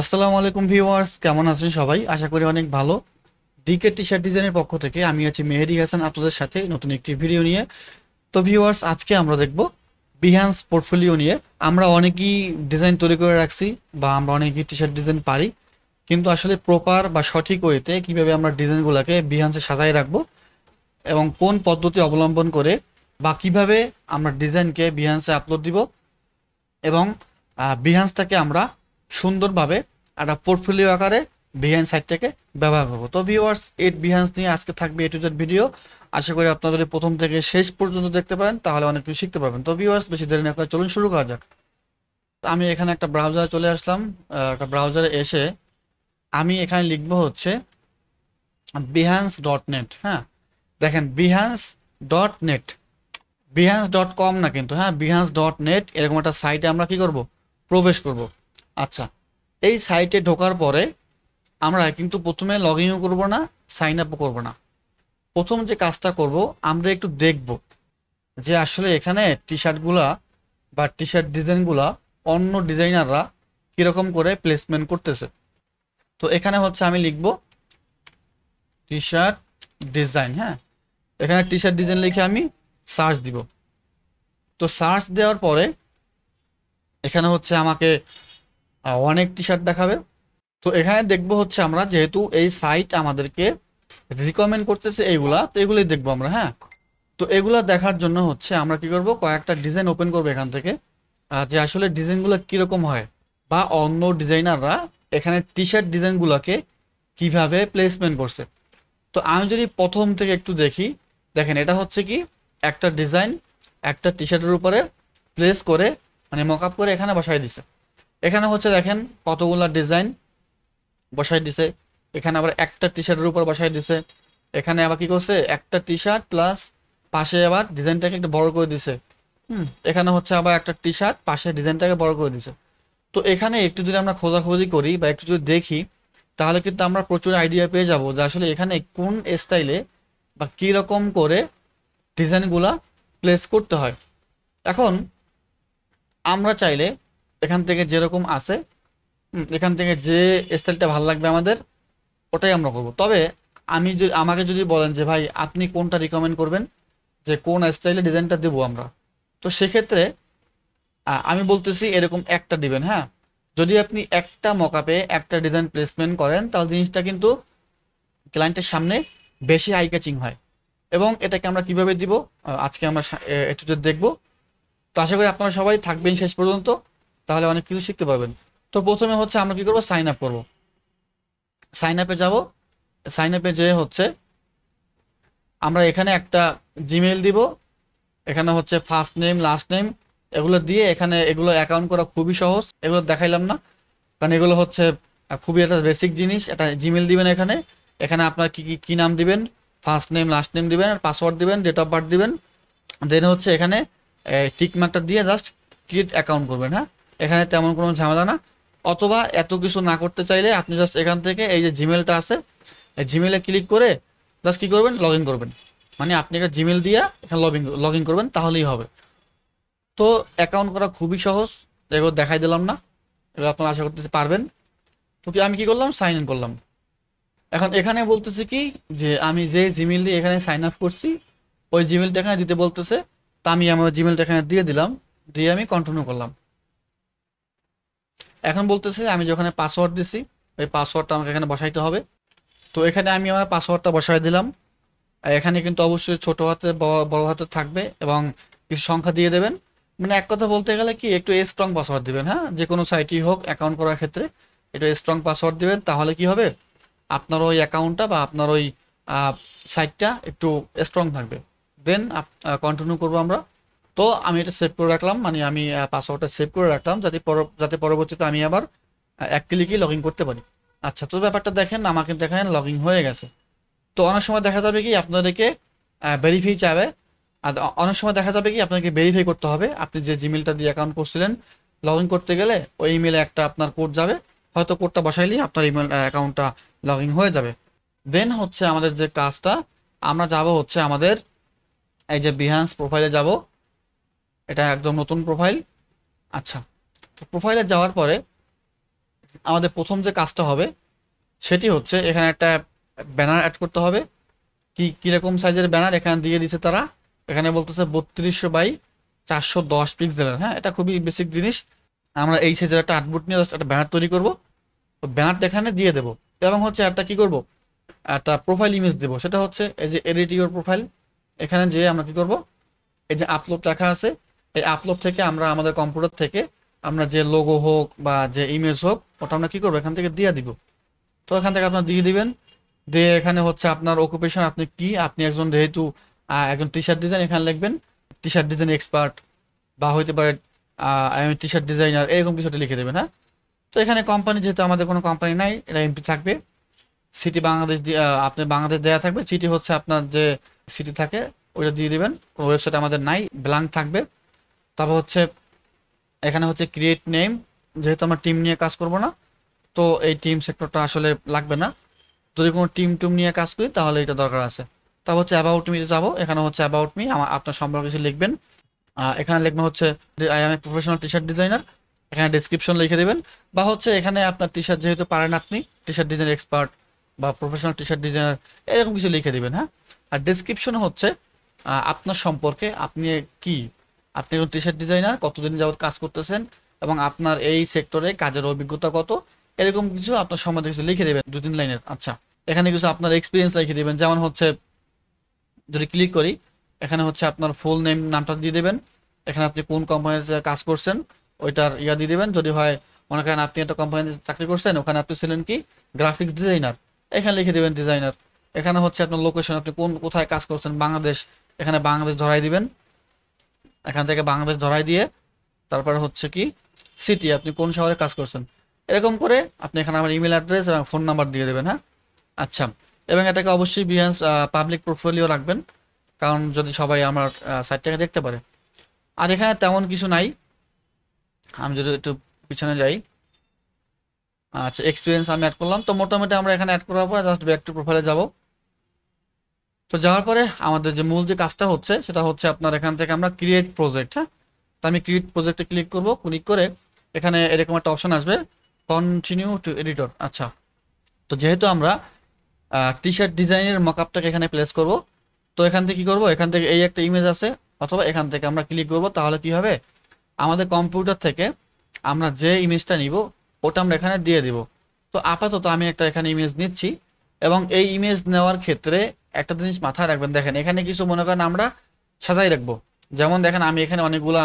আসসালামু আলাইকুম ভিউয়ার্স, কেমন আছেন সবাই? আশা করি অনেক ভালো। ডিকে টি শার্ট ডিজাইনের পক্ষ থেকে আমি আছি মেহেদি হাসান আপনাদের সাথে নতুন একটি ভিডিও নিয়ে। তো ভিউয়ার্স, আজকে আমরা দেখব বিহ্যান্স পোর্টফোলিও নিয়ে। আমরা অনেকেই ডিজাইন তৈরি করে রাখছি বা আমরা অনেকেই টি শার্ট ডিজাইন পারি, কিন্তু আসলে প্রপার বা সঠিক ওয়েতে কিভাবে আমরা ডিজাইনগুলোকে বিহ্যান্সে সাজায় রাখবো এবং কোন পদ্ধতি অবলম্বন করে বা কিভাবে আমরা ডিজাইনকে বিহ্যান্সে আপলোড দিব এবং বিহ্যান্সটাকে আমরা সুন্দরভাবে একটা পোর্টফোলিও আকারে বিহ্যান্স সাইটটাকে ব্যবহার করবো। তো ভিউয়ার্স, এই বিহ্যান্স নিয়ে আজকে থাকবে এ টু জেড ভিডিও। আশা করি আপনারা যদি প্রথম থেকে শেষ পর্যন্ত দেখতে পারেন তাহলে অনেক কিছু শিখতে পারবেন। তো ভিউয়ার্স, বেশি দেরি না করে চলুন শুরু করা যাক। তো আমি এখানে একটা ব্রাউজারে চলে আসলাম। একটা ব্রাউজারে এসে আমি এখানে লিখবো হচ্ছে behance.net। হ্যাঁ, দেখেন behance.net, behance.com না কিন্তু, হ্যাঁ behance.net এরকম একটা সাইটে আমরা কি করব, প্রবেশ করব। আচ্ছা, এই সাইটে ঢোকার পরে আমরা কিন্তু প্রথমে লগ ইনও করবো না, সাইন আপও করবো না। প্রথম যে কাজটা করব, আমরা একটু দেখব যে আসলে এখানে টি শার্টগুলা বা টি শার্ট ডিজাইনগুলা অন্য ডিজাইনাররা কিরকম করে প্লেসমেন্ট করতেছে। তো এখানে হচ্ছে আমি লিখব টি শার্ট ডিজাইন। হ্যাঁ, এখানে টি শার্ট ডিজাইন লিখে আমি সার্চ দিব। তো সার্চ দেওয়ার পরে এখানে হচ্ছে আমাকে অনেক টি শার্ট দেখাবে। তো এখানে দেখবো হচ্ছে আমরা, যেহেতু এই সাইট আমাদেরকে রিকমেন্ড করতেছে এইগুলা, তো এগুলোই দেখবো আমরা। হ্যাঁ, তো এগুলা দেখার জন্য হচ্ছে আমরা কি করব, কয়েকটা ডিজাইন ওপেন করবো এখান থেকে, যে আসলে ডিজাইনগুলো কিরকম হয় বা অন্য ডিজাইনাররা এখানে টি শার্ট ডিজাইনগুলোকে কিভাবে প্লেসমেন্ট করছে। তো আমি যদি প্রথম থেকে একটু দেখি, দেখেন এটা হচ্ছে কি একটা ডিজাইন একটা টি শার্টের উপরে প্লেস করে, মানে মকআপ করে এখানে বসাই দিছে। এখানে হচ্ছে দেখেন কতগুলা ডিজাইন বসাই দিছে। এখানে আবার একটা টি শার্টের উপর বসাই দিছে। এখানে আবার কি করছে, একটা টি শার্ট প্লাস পাশে আবার ডিজাইনটাকে একটু বড় করে দিছে। এখানে হচ্ছে আবার একটা টি শার্ট পাশে ডিজাইনটাকে বড় করে দিছে। তো এখানে একটু যদি আমরা খোঁজাখুঁজি করি বা একটু যদি দেখি, তাহলে কিন্তু আমরা প্রচুর আইডিয়া পেয়ে যাব যে আসলে এখানে কোন স্টাইলে বা কি রকম করে ডিজাইনগুলা প্লেস করতে হয়। এখন আমরা চাইলে এখান থেকে যেরকম আছে, এখান থেকে যে স্টাইলটা ভালো লাগবে আমাদের, ওটাই আমরা করব। তবে আমি যদি, আমাকে যদি বলেন যে ভাই আপনি কোনটা রিকমেন্ড করবেন, যে কোন স্টাইলে ডিজাইনটা দেবো আমরা, তো সেক্ষেত্রে আমি বলতেছি এরকম একটা দিবেন। হ্যাঁ, যদি আপনি একটা মকআপে একটা ডিজাইন প্লেসমেন্ট করেন তাহলে জিনিসটা কিন্তু ক্লায়েন্টের সামনে বেশি আই ক্যাচিং হয়। এবং এটাকে আমরা কিভাবে দিব, আজকে আমরা একটু যদি দেখবো। তো আশা করি আপনারা সবাই থাকবেন শেষ পর্যন্ত, তাহলে অনেক কিছু শিখতে পারবেন। তো প্রথমে হচ্ছে আমরা কি করবো, সাইন আপ করবো। সাইন আপে যাব। সাইন আপে যেয়ে হচ্ছে আমরা এখানে একটা জিমেইল দিব। এখানে হচ্ছে ফার্স্ট নেম লাস্ট নেম এগুলো দিয়ে, এখানে এগুলো অ্যাকাউন্ট করা খুবই সহজ, এগুলো দেখাইলাম না কারণ এগুলো হচ্ছে খুবই একটা বেসিক জিনিস। এটা জিমেইল দিবেন, এখানে এখানে আপনার কি কি কি নাম দিবেন, ফার্স্ট নেম লাস্ট নেম দিবেন, আর পাসওয়ার্ড দিবেন, ডেট অফ বার্থ দিবেন। দেন হচ্ছে এখানে টিক মার্কটা দিয়ে জাস্ট ক্রিয়েট অ্যাকাউন্ট করবেন। হ্যাঁ, এখানে তেমন কোনো ঝামেলা না। অথবা এত কিছু না করতে চাইলে আপনি জাস্ট এখান থেকে এই যে জিমেলটা আছে, এই জিমেলে ক্লিক করে জাস্ট কি করবেন, লগ ইন করবেন। মানে আপনি একটা জিমেল দিয়ে এখানে লগ ইন করবেন, তাহলেই হবে। তো অ্যাকাউন্ট করা খুবই সহজ, এগুলো দেখাই দিলাম না, এগুলো আপনারা আশা করতেছি পারবেন। তো কি আমি কি করলাম, সাইন ইন করলাম। এখন এখানে বলতেছে কি, যে আমি যে জিমেল দিয়ে এখানে সাইন আপ করছি ওই জিমেলটা এখানে দিতে বলতেছে। তা আমি আমার জিমেলটা এখানে দিয়ে দিলাম, দিয়ে আমি কন্টিনিউ করলাম। এখন বলতেছে আমি যখন পাসওয়ার্ড দিছি ওই পাসওয়ার্ডটা আমাকে এখানে বসাইতে হবে। তো এখানে আমি আমার পাসওয়ার্ডটা বসাই দিলাম। আর এখানে কিন্তু অবশ্যই ছোট হাতে বড় হাতে থাকবে এবং কিছু সংখ্যা দিয়ে দেবেন। মানে এক কথা বলতে গেলে কি, একটু স্ট্রং পাসওয়ার্ড দিবেন। হ্যাঁ, যে কোনো সাইটই হোক অ্যাকাউন্ট করার ক্ষেত্রে একটু স্ট্রং পাসওয়ার্ড দিবেন, তাহলে কি হবে, আপনার ওই অ্যাকাউন্টটা বা আপনার ওই সাইটটা একটু স্ট্রং থাকবে। দেন কন্টিনিউ করবো আমরা। তো আমি এটা সেভ করে রাখলাম, মানে আমি পাসওয়ার্ডটা সেভ করে রাখলাম যাতে পরবর্তীতে আমি আবার এক ক্লিকই লগ ইন করতে পারি। আচ্ছা, তো ব্যাপারটা দেখেন, আমার কিন্তু এখানে লগ ইন হয়ে গেছে। তো অনেক সময় দেখা যাবে কি আপনাদেরকে ভেরিফাই চাবে, আর অনেক সময় দেখা যাবে কি আপনাকে ভেরিফাই করতে হবে। আপনি যে জিমেলটা দিয়ে অ্যাকাউন্ট করছিলেন, লগ ইন করতে গেলে ওই ইমেলে একটা আপনার কোড যাবে, হয়তো কোডটা বসাইলেই আপনার ইমেল অ্যাকাউন্টটা লগ ইন হয়ে যাবে। দেন হচ্ছে আমাদের যে কাজটা, আমরা যাব হচ্ছে আমাদের এই যে বিহান্স প্রোফাইলে যাব। এটা একদম নতুন প্রোফাইল। আচ্ছা, তো প্রোফাইলে যাওয়ার পরে আমাদের প্রথম যে কাজটা হবে সেটি হচ্ছে এখানে একটা ব্যানার অ্যাড করতে হবে। কিরকম সাইজের ব্যানার এখানে দিয়ে দিছে তারা, এখানে বলতেছে 32x410 পিক্সেলের। হ্যাঁ, এটা খুবই বেসিক জিনিস। আমরা এই সাইজের একটা আর্টবোর্ড নিয়ে একটা ব্যানার তৈরি করব। তো ব্যানারটা এখানে দিয়ে দেবো এবং হচ্ছে একটা কি করব, একটা প্রোফাইল ইমেজ দেবো। সেটা হচ্ছে এই যে এডিট ইউর প্রোফাইল, এখানে যে আমরা কি করব, এই যে আপলোড লেখা আছে, এই আপলোড থেকে আমরা আমাদের কম্পিউটার থেকে আমরা যে লোগো হোক বা যে ইমেজ হোক ওটা আমরা কি করবো, এখান থেকে দিয়ে দিব। তো এখান থেকে আপনার দিয়ে দিবেন। দিয়ে এখানে হচ্ছে আপনার অকুপেশন, আপনি কি, আপনি একজন যেহেতু একজন টি শার্ট ডিজাইন, এখানে লিখবেন টি শার্ট ডিজাইন এক্সপার্ট, বা হইতে পারে আমি টি শার্ট ডিজাইনার, এরকম কিছুটা লিখে দেবেন। হ্যাঁ, তো এখানে কোম্পানি যেহেতু আমাদের কোনো কোম্পানি নাই, এটা এমপি থাকবে। সিটি বাংলাদেশ আপনি বাংলাদেশ দেওয়া থাকবে, সিটি হচ্ছে আপনার যে সিটি থাকে ওইটা দিয়ে দিবেন। কোনো ওয়েবসাইট আমাদের নাই, ব্ল্যাঙ্ক থাকবে। তারপর হচ্ছে এখানে হচ্ছে ক্রিয়েট নেম, যেহেতু আমরা টিম নিয়ে কাজ করব না, তো এই টিম সেক্টরটা আসলে লাগবে না। যদি কোনো টিম টুম নিয়ে কাজ করি তাহলে এটা দরকার আছে। তারপর হচ্ছে অ্যাবাউট মি যাবো, এখানে হচ্ছে অ্যাবাউট মি, আমার আপনার সম্পর্কে কিছু লিখবেন। এখানে লিখবেন হচ্ছে I M a professional T shirt designer, এখানে ডেসক্রিপশন লিখে দেবেন। বা হচ্ছে এখানে আপনার টি শার্ট যেহেতু পারেন আপনি, টি শার্ট ডিজাইন এক্সপার্ট বা প্রফেশনাল টি শার্ট ডিজাইনার, এরকম কিছু লিখে দিবেন। হ্যাঁ, আর ডেসক্রিপশন হচ্ছে আপনার সম্পর্কে, আপনি কি, আপনি একজন টি শার্ট ডিজাইনার, কতদিন যাবত কাজ করতেছেন এবং আপনার এই সেক্টরে কাজের অভিজ্ঞতা কত, এরকম কিছু আপনার সম্বন্ধে কিছু লিখে দেবেন 2-3 লাইনের। আচ্ছা, এখানে কিছু আপনার এক্সপিরিয়েন্স লিখে দিবেন, যেমন হচ্ছে যদি ক্লিক করি, এখানে হচ্ছে আপনার ফুল নেম নামটা দিয়ে দেবেন। এখানে আপনি কোন কোম্পানিতে কাজ করছেন ওইটার ইয়া দিয়ে দিবেন। যদি হয় মনে করেন আপনি একটা কোম্পানিতে চাকরি করছেন, ওখানে আপনি ছিলেন কি গ্রাফিক্স ডিজাইনার, এখানে লিখে দিবেন ডিজাইনার। এখানে হচ্ছে আপনার লোকেশন, আপনি কোথায় কাজ করছেন, বাংলাদেশ, এখানে বাংলাদেশ ধরাই দিবেন। এখান থেকে বাংলাদেশ ধরাই দিয়ে তারপরে হচ্ছে কি সিটি, আপনি কোন শহরে কাজ করছেন, এরকম করে আপনি এখানে আমার ইমেল অ্যাড্রেস এবং ফোন নাম্বার দিয়ে দেবেন। হ্যাঁ, আচ্ছা, এবং এটাকে অবশ্যই বিহান্স পাবলিক পোর্টফোলিও রাখবেন, কারণ যদি সবাই আমার সাইটটাকে দেখতে পারে। আর এখানে তেমন কিছু নাই, আমি যদি একটু পিছনে যাই। আচ্ছা, এক্সপিরিয়েন্স আমি অ্যাড করলাম। তো মোটামুটি আমরা এখানে অ্যাড করার পর জাস্ট ব্যাক টু প্রোফাইলে যাব। তো যাওয়ার পরে আমাদের যে মূল যে কাজটা হচ্ছে সেটা হচ্ছে আপনার এখান থেকে আমরা ক্রিয়েট প্রজেক্ট। হ্যাঁ, তো আমি ক্রিয়েট প্রজেক্টে ক্লিক করব। ক্লিক করে এখানে এরকম একটা অপশন আসবে, কন্টিনিউ টু এডিটর। আচ্ছা, তো যেহেতু আমরা টি শার্ট ডিজাইনের মকআপটাকে এখানে প্লেস করব, তো এখান থেকে কি করব, এখান থেকে এই একটা ইমেজ আছে, অথবা এখান থেকে আমরা ক্লিক করব, তাহলে কি হবে, আমাদের কম্পিউটার থেকে আমরা যে ইমেজটা নিব ওটা আমরা এখানে দিয়ে দিব। তো আপাতত আমি একটা এখানে ইমেজ নিচ্ছি, এবং এই ইমেজ নেওয়ার ক্ষেত্রে একটা জিনিস মাথায় রাখবেন। দেখেন এখানে কিছু মনে করেন আমরা সাজাই রাখবো, যেমন দেখেন আমি এখানে অনেকগুলো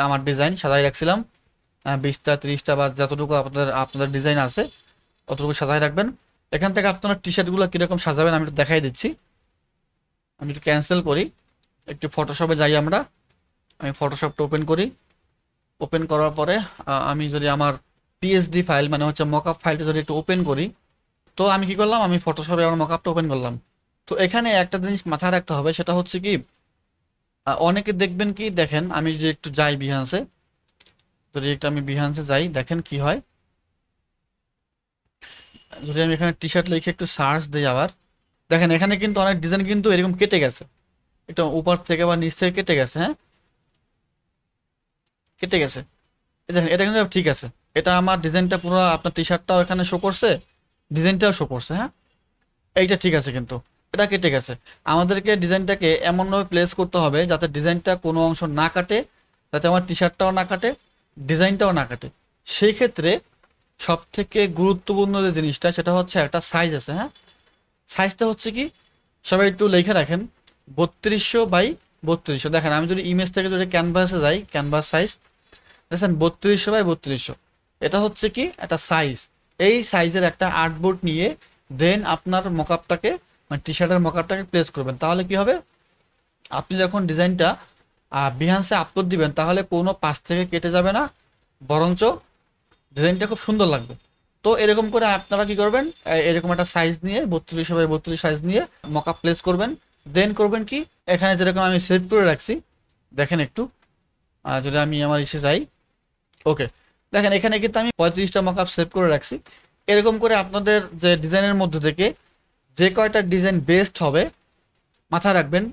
আমার ডিজাইন সাজাই রাখছিলাম, 20টা 30টা বা যতটুকু আপনাদের আপনাদের ডিজাইন আছে অতটুকু সাজাই রাখবেন। এখান থেকে আপনারা টি শার্টগুলো কীরকম সাজাবেন আমি একটু দেখাই দিচ্ছি। আমি একটু ক্যান্সেল করি, একটু ফটোশপে যাই আমরা। আমি ফটোশপটা ওপেন করি। ওপেন করার পরে আমি যদি আমার পিএসডি ফাইল মানে হচ্ছে মকআপ ফাইলটা যদি একটু ওপেন করি, তো আমি কি করলাম, আমি ফটোশপে আমার মকআপটা ওপেন করলাম। তো এখানে একটা জিনিস মাথায় রাখতে হবে, সেটা হচ্ছে কি অনেকে দেখবেন কি, দেখেন আমি যদি একটু যাই বিহান্সে, যদি একটু আমি বিহান্সে যাই, দেখেন কি হয়, যদি আমি এখানে টি শার্ট লিখে একটু সার্চ দিই আবার, দেখেন এখানে কিন্তু অনেক ডিজাইন কিন্তু এরকম কেটে গেছে, একটু উপর থেকে বা নিচ থেকে কেটে গেছে। হ্যাঁ, কেটে গেছে। এই দেখেন এটা কিন্তু ঠিক আছে, এটা আমার ডিজাইনটা পুরো আপনার টি শার্টটাও এখানে শো করছে, ডিজাইনটাও শো করছে। হ্যাঁ, এইটা ঠিক আছে, কিন্তু এটা কেটে গেছে। আমাদেরকে ডিজাইনটাকে এমনভাবে প্লেস করতে হবে যাতে ডিজাইনটা কোনো অংশ না কাটে, যাতে আমার টি শার্টটাও না কাটে, ডিজাইনটাও না কাটে। সেই ক্ষেত্রে সব থেকে গুরুত্বপূর্ণ যে জিনিসটা সেটা হচ্ছে একটা সাইজ আছে। হ্যাঁ, সাইজটা হচ্ছে কি, সবাই একটু লিখে রাখেন 3200x3200। দেখেন আমি যদি ইমেজ থেকে যদি ক্যানভাসে যাই, ক্যানভাস সাইজ দেখেন 3200x3200, এটা হচ্ছে কি একটা সাইজ। এই সাইজের একটা আর্টবোর্ড নিয়ে দেন আপনার মকআপটাকে মানে টি শার্টের মকআপটাকে প্লেস করবেন, তাহলে কি হবে, আপনি যখন ডিজাইনটা বিহান্সে আপলোড দিবেন তাহলে কোনো পাশ থেকে কেটে যাবে না, বরঞ্চ ডিজাইনটা খুব সুন্দর লাগবে। তো এরকম করে আপনারা কি করবেন, এরকম একটা সাইজ নিয়ে 3200x32 সাইজ নিয়ে মকআপ প্লেস করবেন। দেন করবেন কি, এখানে যেরকম আমি সেভ করে রাখছি, দেখেন একটু যদি আমি আমার ইসে যাই, ওকে, দেখেন এখানে কিন্তু আমি 35টা মকআপ সেভ করে রাখছি। এরকম করে আপনাদের যে ডিজাইনের মধ্যে থেকে যে কয়টা ডিজাইন বেস্ট হবে, মাথায় রাখবেন,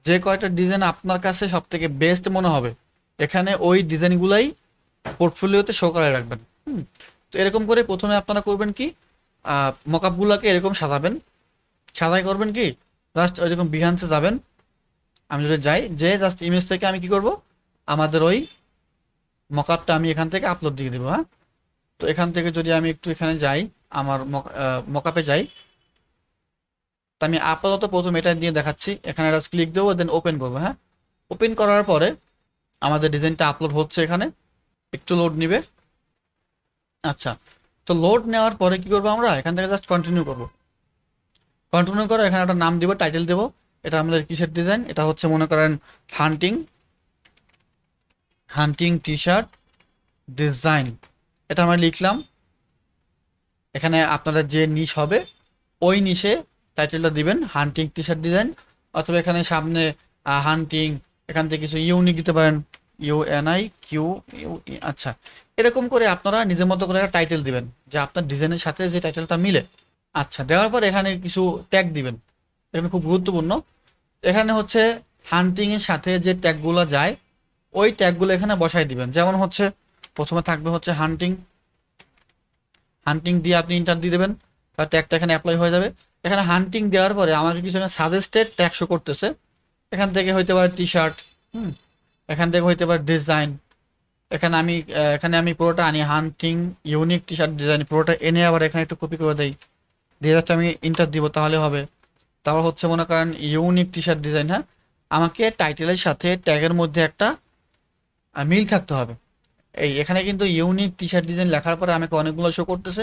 যে কয়টা ডিজাইন আপনার কাছে সব থেকে বেস্ট মনে হবে এখানে ওই ডিজাইনগুলাই পোর্টফোলিওতে শো করে রাখবেন। তো এরকম করে প্রথমে আপনারা করবেন কি, মকআপগুলোকে এরকম সাজাবেন। সাজাই করবেন কি, জাস্ট এরকম বিহান্সে যাবেন। আমি যদি যাই, যে জাস্ট ইমেজ থেকে আমি কি করব, আমাদের ওই মকআপটা আমি এখান থেকে আপলোড দিয়ে দেবো। হ্যাঁ, তো এখান থেকে যদি আমি একটু এখানে যাই, আমার মকআপে যাই, তো আমি আপাতত প্রথম এটা দিয়ে দেখাচ্ছি। এখানে জাস্ট ক্লিক দেবো, দেন ওপেন করবো। হ্যাঁ, ওপেন করার পরে আমাদের ডিজাইনটা আপলোড হচ্ছে, এখানে একটু লোড নিবে। আচ্ছা, তো লোড নেওয়ার পরে কি করবো, আমরা এখান থেকে জাস্ট কন্টিনিউ করবো। কন্টিনিউ করে এখানে একটা নাম দিব, টাইটেল দেবো। এটা আমাদের কিসের ডিজাইন, এটা হচ্ছে মনে করেন হান্টিং হান্টিং টি শার্ট ডিজাইন, এটা আমরা লিখলাম। এখানে আপনাদের যে নিশ হবে ওই নিশে টাইটেলটা দিবেন হান্টিং টি শার্ট ডিজাইন, অথবা এখানে সামনে হান্টিং, এখান থেকে কিছু ইউনিক দিতে পারেন, UNIQ। আচ্ছা, এরকম করে আপনারা নিজের মতো করে একটা টাইটেল দিবেন যে আপনার ডিজাইনের সাথে যে টাইটেলটা মিলে। আচ্ছা, দেওয়ার পর এখানে কিছু ট্যাগ দিবেন, এখানে খুব গুরুত্বপূর্ণ। এখানে হচ্ছে হান্টিং এর সাথে যে ট্যাগগুলো যায় ওই ট্যাগগুলো এখানে বসাই দিবেন। যেমন হচ্ছে প্রথমে থাকবে হচ্ছে হান্টিং, হান্টিং দিয়ে আপনি ইন্টার দিয়ে দেবেন, তার ট্যাগটা এখানে অ্যাপ্লাই হয়ে যাবে। এখানে হান্টিং দেওয়ার পরে আমাকে কিছু সাজেস্টেড ট্যাগ শো করতেছে। এখান থেকে হইতে পারে টি শার্ট, এখান থেকে হইতে পারে ডিজাইন। এখানে আমি পুরোটা আনি, হান্টিং ইউনিক টি শার্ট ডিজাইন পুরোটা এনে আবার এখানে একটু কপি করে দেই, দিয়ে যাচ্ছে আমি ইন্টার দিব, তাহলে হবে। তারপর হচ্ছে মনে করেন ইউনিক টি শার্ট ডিজাইন। হ্যাঁ, আমাকে টাইটেলের সাথে ট্যাগের মধ্যে একটা মিল থাকতে হবে। এখানে কিন্তু ইউনিক টি শার্ট ডিজাইন লেখার পরে আমাকে অনেকগুলো শো করতেছে,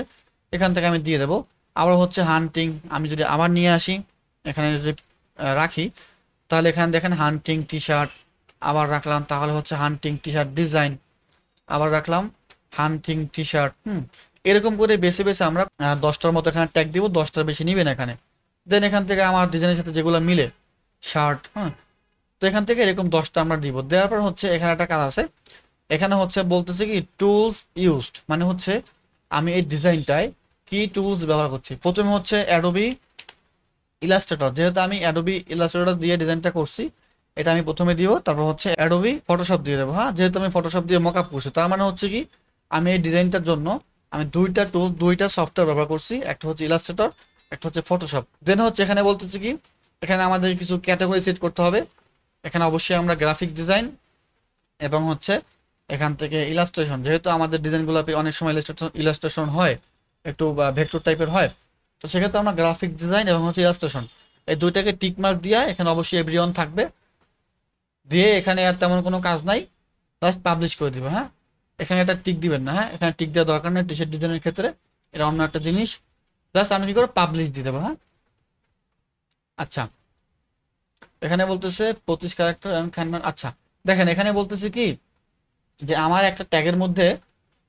এখান থেকে আমি দিয়ে দেবো। আবার হচ্ছে হান্টিং, আমি যদি আবার নিয়ে আসি এখানে যদি রাখি, তাহলে এখানে দেখেন হান্টিং টি শার্ট, আবার রাখলাম, তাহলে হচ্ছে হান্টিং টি শার্ট ডিজাইন, আবার রাখলাম হান্টিং টি শার্ট। এরকম করে বেছে বেছে আমরা 10টার মতো এখানে ট্যাগ দিব, 10টার বেশি নিবেন এখানে। দেন এখান থেকে আমার ডিজাইনের সাথে যেগুলো মিলে শার্ট, তো এখান থেকে এরকম 10টা আমরা দিব। দেওয়ার পর হচ্ছে এখানে একটা কাজ আছে, এখানে হচ্ছে বলতেছে কি টুলস ইউজড, মানে হচ্ছে আমি এই ডিজাইনটায় কি টুলস ব্যবহার করছি। প্রথমে হচ্ছে অ্যাডোবি ইলাস্ট্রেটর, যেহেতু আমি অ্যাডোবি ইলাস্ট্রেটর দিয়ে ডিজাইনটা করছি, এটা আমি প্রথমে দিব। তারপর হচ্ছে অ্যাডোবি ফটোশপ দিয়ে দেবো। হ্যাঁ, যেহেতু আমি ফটোশপ দিয়ে মকআপ করছি, তার মানে হচ্ছে কি আমি এই ডিজাইনটার জন্য আমি দুইটা সফটওয়্যার ব্যবহার করছি, একটা হচ্ছে ইলাস্ট্রেটর, একটা হচ্ছে ফটোশপ। দেন হচ্ছে এখানে বলতেছে কি, এখানে আমাদের কিছু ক্যাটাগরি সেট করতে হবে। এখানে অবশ্যই আমরা গ্রাফিক ডিজাইন এবং হচ্ছে এখান থেকে ইলাস্ট্রেশন, যেহেতু আমাদের ডিজাইনগুলো অনেক সময় ইলাস্ট্রেশন হয়, একটু ভেক্টর টাইপের হয়, তো সেক্ষেত্রে আমরা গ্রাফিক ডিজাইন এবং হচ্ছে ইলাস্ট্রেশন এই দুইটাকে টিক মার্ক দিয়ে এখানে অবশ্যই এভরিওয়ান থাকবে, দিয়ে এখানে আর তেমন কোনো কাজ নাই, জাস্ট পাবলিশ করে দিবে। হ্যাঁ, এখানে একটা টিক দিবেন না। হ্যাঁ, এখানে টিক দেওয়ার দরকার নেই টি শার্ট ডিজাইনের ক্ষেত্রে, এটা অন্য একটা জিনিস। জাস্ট আমি কি করে পাবলিশ দিয়ে দেবো। হ্যাঁ, আচ্ছা, এখানে বলতেছে 25 ক্যারেক্টার এবং খানমান। আচ্ছা, দেখেন এখানে বলতেছে কি যে আমার একটা ট্যাগের মধ্যে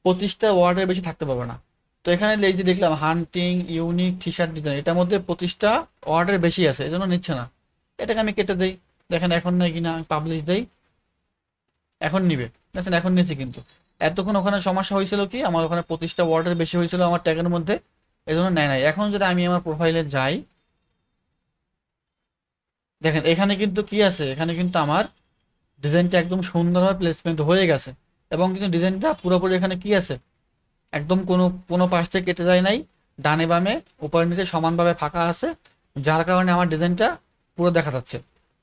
25টা ওয়ার্ডের বেশি থাকতে পারবে না। তো এখানে এই যে দেখলাম হান্টিং ইউনিক টি শার্ট ডিজাইন, এটার মধ্যে 25টা ওয়ার্ডের বেশি আছে, এই জন্য নিচ্ছে না। এটাকে আমি কেটে দেই, দেখেন এখন নেই কিনা, আমি পাবলিশ দেই, এখন নিবে। দেখেন এখন নিয়েছে, কিন্তু এতক্ষণ ওখানে সমস্যা হয়েছিল কি, আমার ওখানে 25টা ওয়ার্ডের বেশি হয়েছিল আমার ট্যাগের মধ্যে, এই জন্য নেয় নাই। এখন যদি আমি আমার প্রোফাইলে যাই, দেখেন এখানে কিন্তু কি আছে, এখানে কিন্তু আমার ডিজাইনটা একদম সুন্দরভাবে প্লেসমেন্ট হয়ে গেছে, এবং কিন্তু ডিজাইনটা পুরোপুরি এখানে কি আছে, একদম কোনো কোনো পাশ থেকে কেটে যায় নাই, ডানে বামে উপরে নিচে সমানভাবে ফাঁকা আছে, যার কারণে আমার ডিজাইনটা পুরো দেখা যাচ্ছে।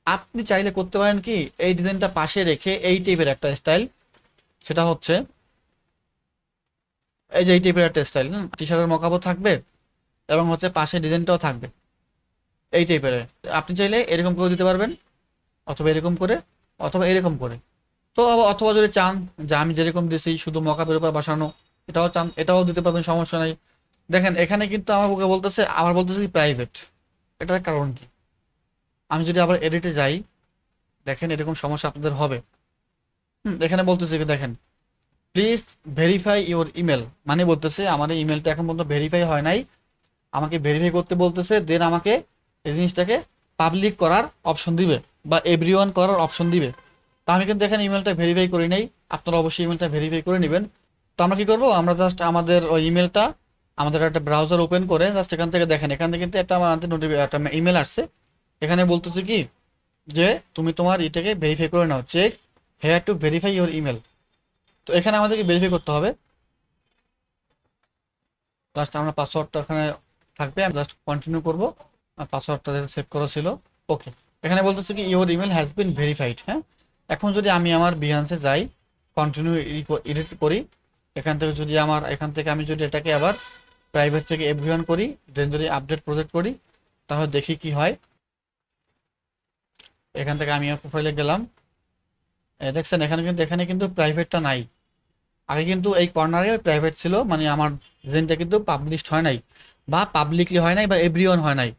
আপনি চাইলে করতে পারেন কি, এই ডিজাইনটা পাশে রেখে এই টাইপের একটা স্টাইল, সেটা হচ্ছে এই যে এই টাইপের একটা স্টাইল, টি শার্টের মকাবও থাকবে এবং হচ্ছে পাশে ডিজাইনটাও থাকবে এই টাইপের। আপনি চাইলে এরকম করে দিতে পারবেন, অথবা এরকম করে, অথবা এরকম করে। তো অথবা যদি চান যে আমি যেরকম দিছি শুধু মকআপের উপর বসানো, এটাও চান, এটাও দিতে পারবেন, সমস্যা নাই। দেখেন এখানে কিন্তু আমার ওকে বলতেছে, আবার বলতেছে প্রাইভেট, এটার কারণ কি? আমি যদি আবার এডিটে যাই, দেখেন এরকম সমস্যা আপনাদের হবে। এখানে বলতেছে কি, দেখেন প্লিজ ভেরিফাই ইওর ইমেল, মানে বলতেছে আমার ইমেলটা এখন পর্যন্ত ভেরিফাই হয় নাই, আমাকে ভেরিফাই করতে বলতেছে, দেন আমাকে এই জিনিসটাকে পাবলিক করার অপশন দিবে বা এভরিওয়ান করার অপশন দিবে। তো আমি কিন্তু এখানে ইমেলটা ভেরিফাই করি নাই, আপনারা অবশ্যই ইমেলটা ভেরিফাই করে নেবেন। তো আমরা কি করবো, আমরা জাস্ট আমাদের ওই ইমেলটা, আমাদের একটা ব্রাউজার ওপেন করে জাস্ট এখান থেকে দেখেন, এখান থেকে কিন্তু একটা আমাদের একটা ইমেল আসছে, এখানে বলতেছে কি যে তুমি তোমার এটাকে ভেরিফাই করে নাও, check here to verify your email. তো এখানে আমাদেরকে ভেরিফাই করতে হবে। জাস্ট আমরা পাসওয়ার্ডটা এখানে থাকবে, আমি জাস্ট কন্টিনিউ করবো। পাসওয়ার্ডটা সেভ করা ছিল। ওকে, এখানে বলতেছে কি your email has been verified. হ্যাঁ, এখন যদি আমি আমার বিহান্সে যাই, কন্টিনিউ এডিট করি, এখান থেকে আমি যদি এটাকে আবার প্রাইভেট থেকে এভরিওয়ান করি, দেন যদি আপডেট প্রজেক্ট করি, তাহলে দেখি কি হয়। এখান থেকে আমি প্রোফাইলে গেলাম, দেখছেন এখানে কিন্তু প্রাইভেটটা নাই। আগে কিন্তু এই কর্নারে প্রাইভেট ছিল, মানে আমার ডিজাইনটা কিন্তু পাবলিশড হয় নাই, বা পাবলিকলি হয় নাই, বা এভরিওয়ান হয় নাই।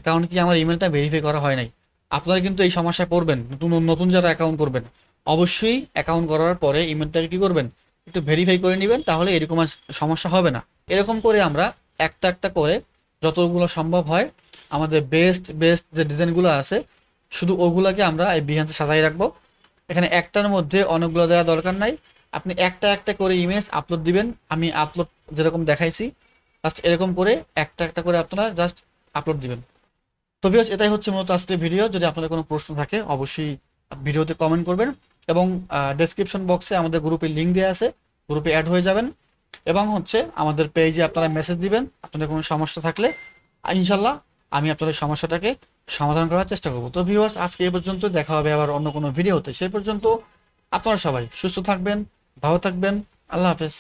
কারণ কি আমার ইমেলটা ভেরিফাই করা হয় নাই। আপনারা কিন্তু এই সমস্যায় পড়বেন, নতুন নতুন যারা অ্যাকাউন্ট করবেন, অবশ্যই অ্যাকাউন্ট করার পরে ইমেলটাকে কি করবেন, একটু ভেরিফাই করে নেবেন, তাহলে এরকম আর সমস্যা হবে না। এরকম করে আমরা একটা একটা করে যতগুলো সম্ভব হয় আমাদের বেস্ট বেস্ট যে ডিজাইনগুলো আছে, শুধু ওগুলোকে আমরা এই বিহান্সে সাজাই রাখবো। এখানে একটার মধ্যে অনেকগুলো দেওয়া দরকার নাই, আপনি একটা একটা করে ইমেজ আপলোড দিবেন। আমি আপলোড যেরকম দেখাইছি, জাস্ট এরকম করে একটা একটা করে আপনারা জাস্ট আপলোড দিবেন। তো ভিউয়ার্স, এটাই হচ্ছে মূলত আজকের ভিডিও। যদি আপনাদের কোনো প্রশ্ন থাকে অবশ্যই ভিডিওতে কমেন্ট করবেন, এবং ডেসক্রিপশন বক্সে আমাদের গ্রুপের লিঙ্ক দেওয়া আছে, গ্রুপে অ্যাড হয়ে যাবেন, এবং হচ্ছে আমাদের পেজে আপনারা মেসেজ দিবেন আপনাদের কোনো সমস্যা থাকলে। ইনশাল্লাহ আমি আপনাদের সমস্যাটাকে সমাধান করার চেষ্টা করব। তো ভিউয়ার্স, আজকে এই পর্যন্ত, দেখা হবে আবার অন্য কোনো ভিডিওতে। সেই পর্যন্ত আপনারা সবাই সুস্থ থাকবেন, ভালো থাকবেন। আল্লাহ হাফেজ।